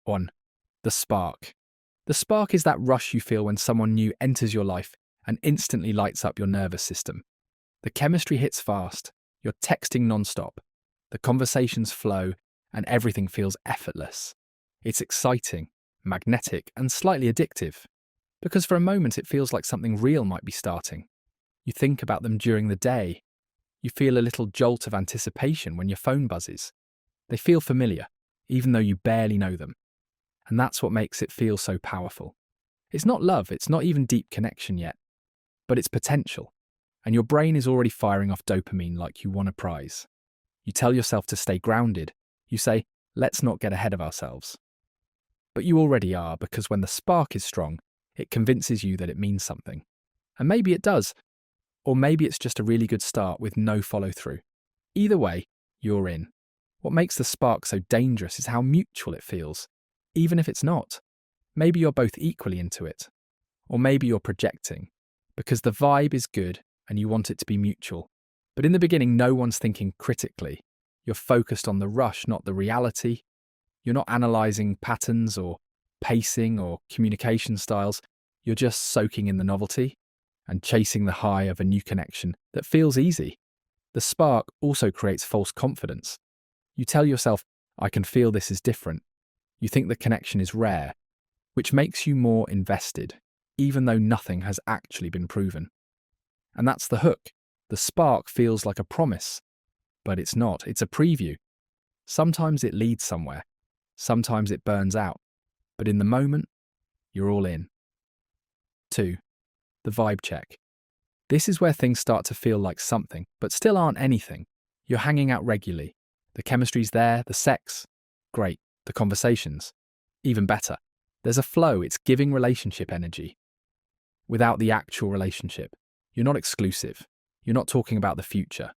1. The spark. The spark is that rush you feel when someone new enters your life and instantly lights up your nervous system. The chemistry hits fast, you're texting non-stop, the conversations flow, and everything feels effortless. It's exciting, magnetic, and slightly addictive, because for a moment it feels like something real might be starting. You think about them during the day. You feel a little jolt of anticipation when your phone buzzes. They feel familiar, even though you barely know them. And that's what makes it feel so powerful. It's not love, it's not even deep connection yet, but it's potential. And your brain is already firing off dopamine like you won a prize. You tell yourself to stay grounded. You say, let's not get ahead of ourselves. But you already are, because when the spark is strong, it convinces you that it means something. And maybe it does. Or maybe it's just a really good start with no follow-through. Either way, you're in. What makes the spark so dangerous is how mutual it feels, even if it's not. Maybe you're both equally into it. Or maybe you're projecting, because the vibe is good and you want it to be mutual. But in the beginning, no one's thinking critically. You're focused on the rush, not the reality. You're not analysing patterns or pacing or communication styles. You're just soaking in the novelty and chasing the high of a new connection that feels easy. The spark also creates false confidence. You tell yourself, I can feel this is different. You think the connection is rare, which makes you more invested, even though nothing has actually been proven. And that's the hook. The spark feels like a promise, but it's not. It's a preview. Sometimes it leads somewhere. Sometimes it burns out. But in the moment, you're all in. 2. The vibe check. This is where things start to feel like something, but still aren't anything. You're hanging out regularly. The chemistry's there, the sex, great. The conversations, even better. There's a flow, it's giving relationship energy. Without the actual relationship, you're not exclusive. You're not talking about the future.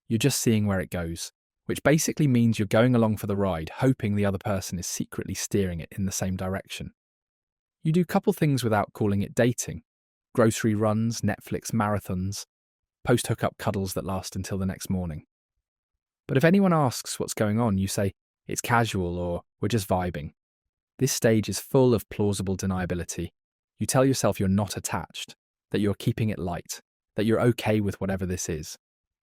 You're just seeing where it goes, which basically means you're going along for the ride, hoping the other person is secretly steering it in the same direction. You do couple things without calling it dating. Grocery runs, Netflix marathons, post-hookup cuddles that last until the next morning. But if anyone asks what's going on, you say, it's casual or we're just vibing. This stage is full of plausible deniability. You tell yourself you're not attached, that you're keeping it light, that you're okay with whatever this is.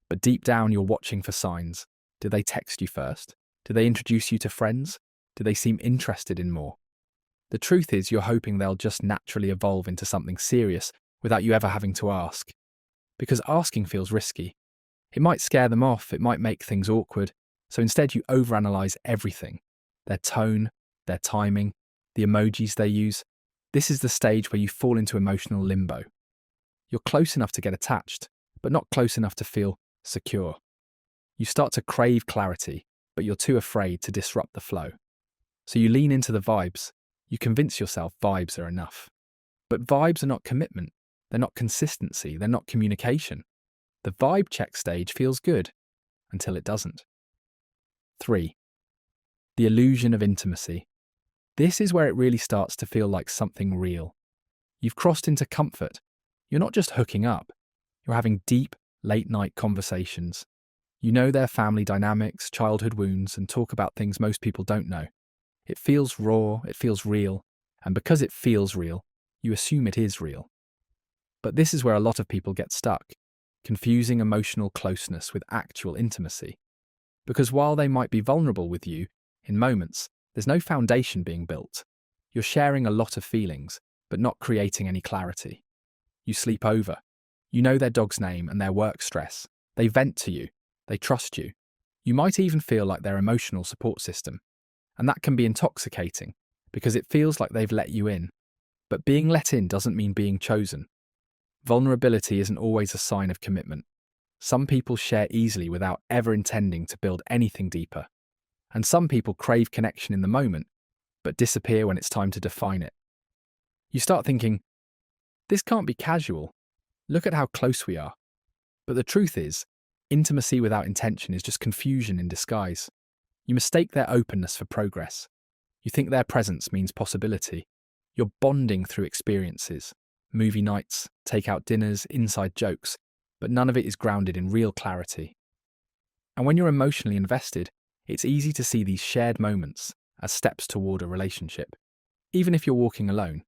But deep down, you're watching for signs. Do they text you first? Do they introduce you to friends? Do they seem interested in more? The truth is, you're hoping they'll just naturally evolve into something serious without you ever having to ask. Because asking feels risky. It might scare them off, it might make things awkward. So instead you overanalyze everything. Their tone, their timing, the emojis they use. This is the stage where you fall into emotional limbo. You're close enough to get attached, but not close enough to feel secure. You start to crave clarity, but you're too afraid to disrupt the flow. So you lean into the vibes. You convince yourself vibes are enough. But vibes are not commitment. They're not consistency. They're not communication. The vibe check stage feels good until it doesn't. 3. The illusion of intimacy. This is where it really starts to feel like something real. You've crossed into comfort. You're not just hooking up. You're having deep, late-night conversations. You know their family dynamics, childhood wounds, and talk about things most people don't know. It feels raw, it feels real, and because it feels real, you assume it is real. But this is where a lot of people get stuck, confusing emotional closeness with actual intimacy. Because while they might be vulnerable with you, in moments, there's no foundation being built. You're sharing a lot of feelings, but not creating any clarity. You sleep over. You know their dog's name and their work stress. They vent to you. They trust you. You might even feel like their emotional support system. And that can be intoxicating, because it feels like they've let you in. But being let in doesn't mean being chosen. Vulnerability isn't always a sign of commitment. Some people share easily without ever intending to build anything deeper. And some people crave connection in the moment, but disappear when it's time to define it. You start thinking, this can't be casual. Look at how close we are. But the truth is, intimacy without intention is just confusion in disguise. You mistake their openness for progress. You think their presence means possibility. You're bonding through experiences, movie nights, take-out dinners, inside jokes, but none of it is grounded in real clarity. And when you're emotionally invested, it's easy to see these shared moments as steps toward a relationship. Even if you're walking alone,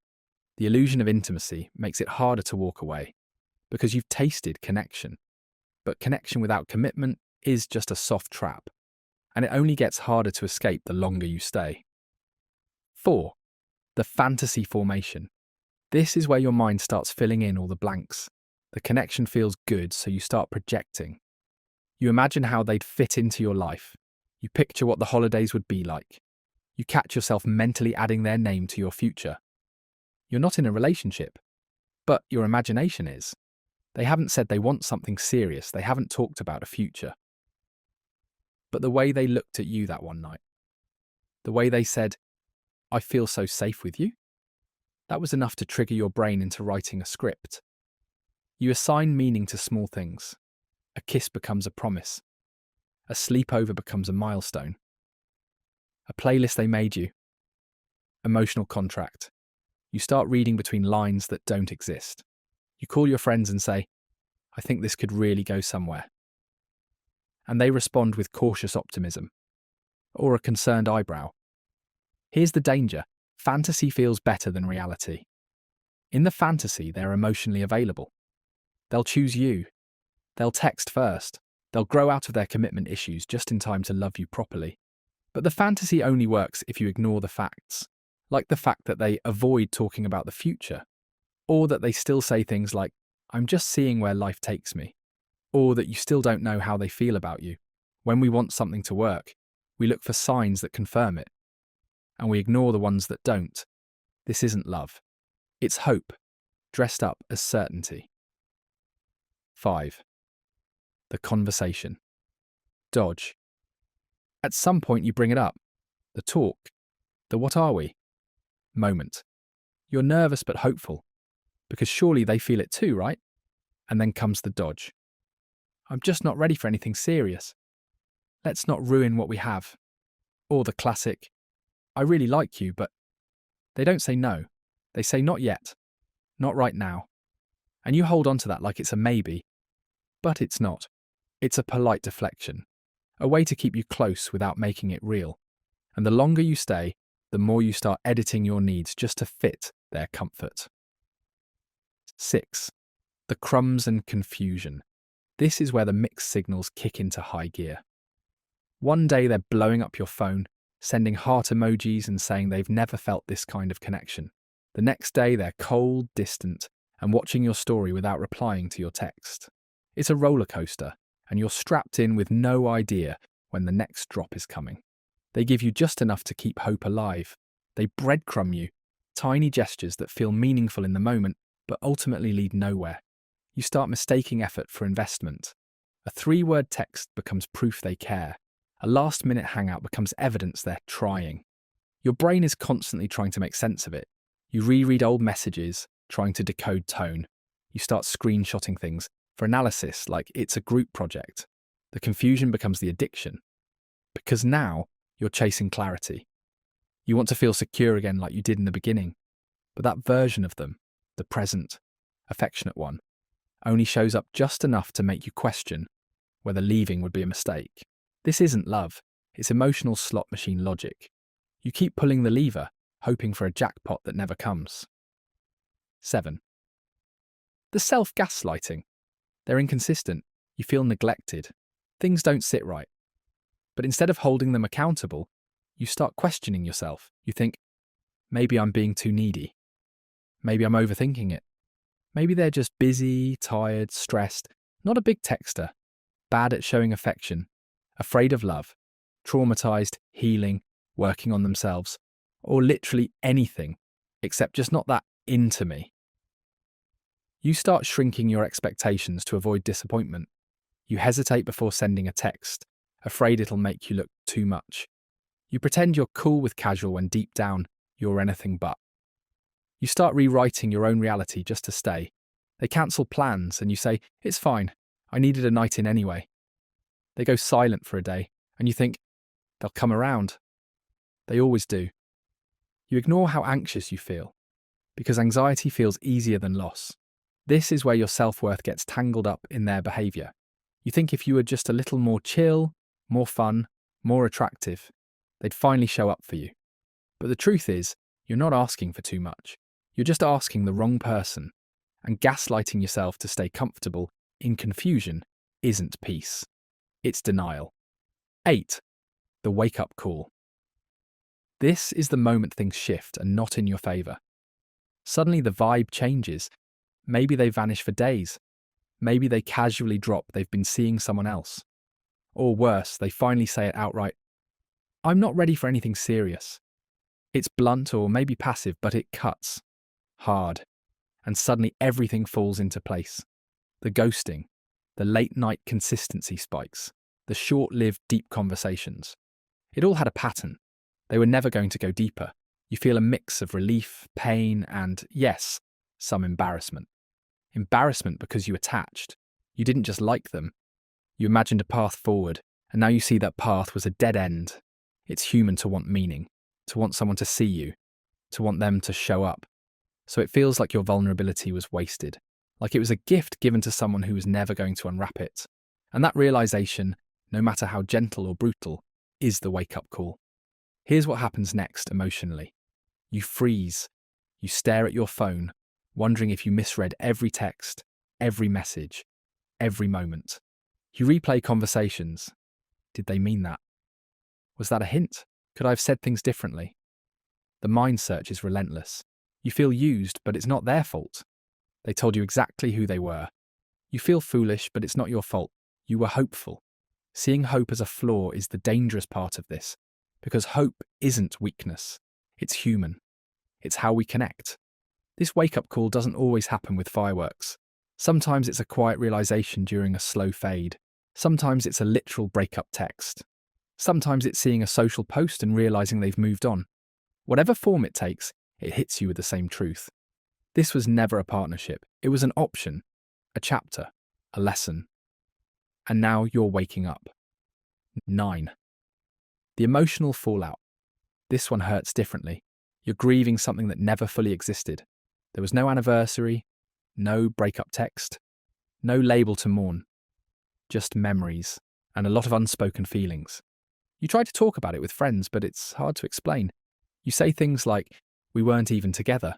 the illusion of intimacy makes it harder to walk away because you've tasted connection. But connection without commitment is just a soft trap, and it only gets harder to escape the longer you stay. 4. The fantasy formation. This is where your mind starts filling in all the blanks. The connection feels good, so you start projecting. You imagine how they'd fit into your life. You picture what the holidays would be like. You catch yourself mentally adding their name to your future. You're not in a relationship, but your imagination is. They haven't said they want something serious. They haven't talked about a future. But the way they looked at you that one night, the way they said, "I feel so safe with you," that was enough to trigger your brain into writing a script. You assign meaning to small things. A kiss becomes a promise. A sleepover becomes a milestone. A playlist they made you. Emotional contract. You start reading between lines that don't exist. You call your friends and say, "I think this could really go somewhere." And they respond with cautious optimism or a concerned eyebrow. Here's the danger. Fantasy feels better than reality. In the fantasy, they're emotionally available. They'll choose you. They'll text first. They'll grow out of their commitment issues just in time to love you properly. But the fantasy only works if you ignore the facts, like the fact that they avoid talking about the future, or that they still say things like, "I'm just seeing where life takes me," or that you still don't know how they feel about you. When we want something to work, we look for signs that confirm it, and we ignore the ones that don't. This isn't love. It's hope, dressed up as certainty. 5. The conversation. Dodge. At some point you bring it up. The talk. The "what are we?" moment. You're nervous but hopeful, because surely they feel it too, right? And then comes the dodge. "I'm just not ready for anything serious. Let's not ruin what we have." Or the classic, "I really like you, but..." They don't say no. They say not yet. Not right now. And you hold on to that like it's a maybe. But it's not. It's a polite deflection. A way to keep you close without making it real. And the longer you stay, the more you start editing your needs just to fit their comfort. 6. The crumbs and confusion. This is where the mixed signals kick into high gear. One day they're blowing up your phone, sending heart emojis and saying they've never felt this kind of connection. The next day they're cold, distant, and watching your story without replying to your text. It's a roller coaster, and you're strapped in with no idea when the next drop is coming. They give you just enough to keep hope alive. They breadcrumb you, tiny gestures that feel meaningful in the moment, but ultimately lead nowhere. You start mistaking effort for investment. A 3-word text becomes proof they care. A last-minute hangout becomes evidence they're trying. Your brain is constantly trying to make sense of it. You reread old messages, trying to decode tone. You start screenshotting things for analysis like it's a group project. The confusion becomes the addiction. Because now, you're chasing clarity. You want to feel secure again like you did in the beginning. But that version of them, the present, affectionate one, only shows up just enough to make you question whether leaving would be a mistake. This isn't love, it's emotional slot machine logic. You keep pulling the lever, hoping for a jackpot that never comes. 7. The self-gaslighting. They're inconsistent. You feel neglected. Things don't sit right. But instead of holding them accountable, you start questioning yourself. You think, maybe I'm being too needy. Maybe I'm overthinking it. Maybe they're just busy, tired, stressed, not a big texter, bad at showing affection, afraid of love, traumatized, healing, working on themselves, or literally anything, except just not that into me. You start shrinking your expectations to avoid disappointment. You hesitate before sending a text, afraid it'll make you look too much. You pretend you're cool with casual when deep down, you're anything but. You start rewriting your own reality just to stay. They cancel plans and you say, "It's fine, I needed a night in anyway." They go silent for a day and you think, they'll come around. They always do. You ignore how anxious you feel, because anxiety feels easier than loss. This is where your self-worth gets tangled up in their behaviour. You think if you were just a little more chill, more fun, more attractive, they'd finally show up for you. But the truth is, you're not asking for too much. You're just asking the wrong person, and gaslighting yourself to stay comfortable in confusion isn't peace. It's denial. 8. The wake-up call. This is the moment things shift and not in your favour. Suddenly the vibe changes. Maybe they vanish for days. Maybe they casually drop they've been seeing someone else. Or worse, they finally say it outright. I'm not ready for anything serious. It's blunt or maybe passive, but it cuts. Hard. And suddenly everything falls into place. The ghosting, the late-night consistency spikes, the short-lived deep conversations. It all had a pattern. They were never going to go deeper. You feel a mix of relief, pain, and, yes, some embarrassment. Embarrassment because you attached. You didn't just like them. You imagined a path forward, and now you see that path was a dead end. It's human to want meaning, to want someone to see you, to want them to show up. So it feels like your vulnerability was wasted, like it was a gift given to someone who was never going to unwrap it. And that realization, no matter how gentle or brutal, is the wake-up call. Here's what happens next emotionally. You freeze. You stare at your phone, wondering if you misread every text, every message, every moment. You replay conversations. Did they mean that? Was that a hint? Could I have said things differently? The mind search is relentless. You feel used, but it's not their fault. They told you exactly who they were. You feel foolish, but it's not your fault. You were hopeful. Seeing hope as a flaw is the dangerous part of this, because hope isn't weakness. It's human. It's how we connect. This wake-up call doesn't always happen with fireworks. Sometimes it's a quiet realization during a slow fade. Sometimes it's a literal breakup text. Sometimes it's seeing a social post and realizing they've moved on. Whatever form it takes, it hits you with the same truth. This was never a partnership. It was an option, a chapter, a lesson. And now you're waking up. 9. The emotional fallout. This one hurts differently. You're grieving something that never fully existed. There was no anniversary, no breakup text, no label to mourn. Just memories and a lot of unspoken feelings. You try to talk about it with friends, but it's hard to explain. You say things like, "We weren't even together."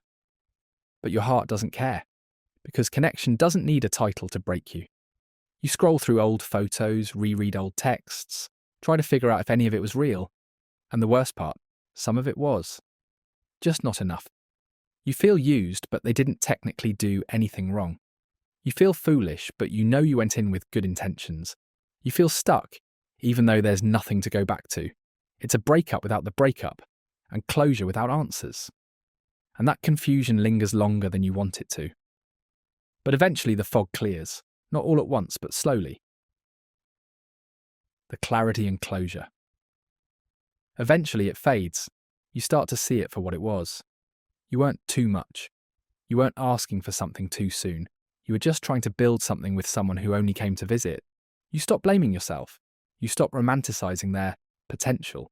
But your heart doesn't care, because connection doesn't need a title to break you. You scroll through old photos, reread old texts, try to figure out if any of it was real. And the worst part, some of it was. Just not enough. You feel used, but they didn't technically do anything wrong. You feel foolish, but you know you went in with good intentions. You feel stuck, even though there's nothing to go back to. It's a breakup without the breakup, and closure without answers. And that confusion lingers longer than you want it to. But eventually the fog clears, not all at once, but slowly. The clarity and closure. Eventually it fades. You start to see it for what it was. You weren't too much. You weren't asking for something too soon. You were just trying to build something with someone who only came to visit. You stop blaming yourself. You stop romanticizing their potential.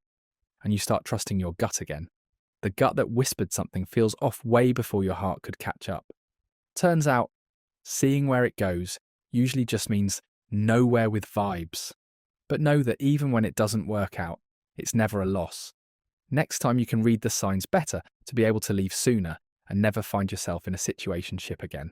And you start trusting your gut again. The gut that whispered something feels off way before your heart could catch up. Turns out, seeing where it goes usually just means nowhere with vibes. But know that even when it doesn't work out, it's never a loss. Next time you can read the signs better to be able to leave sooner and never find yourself in a situationship again.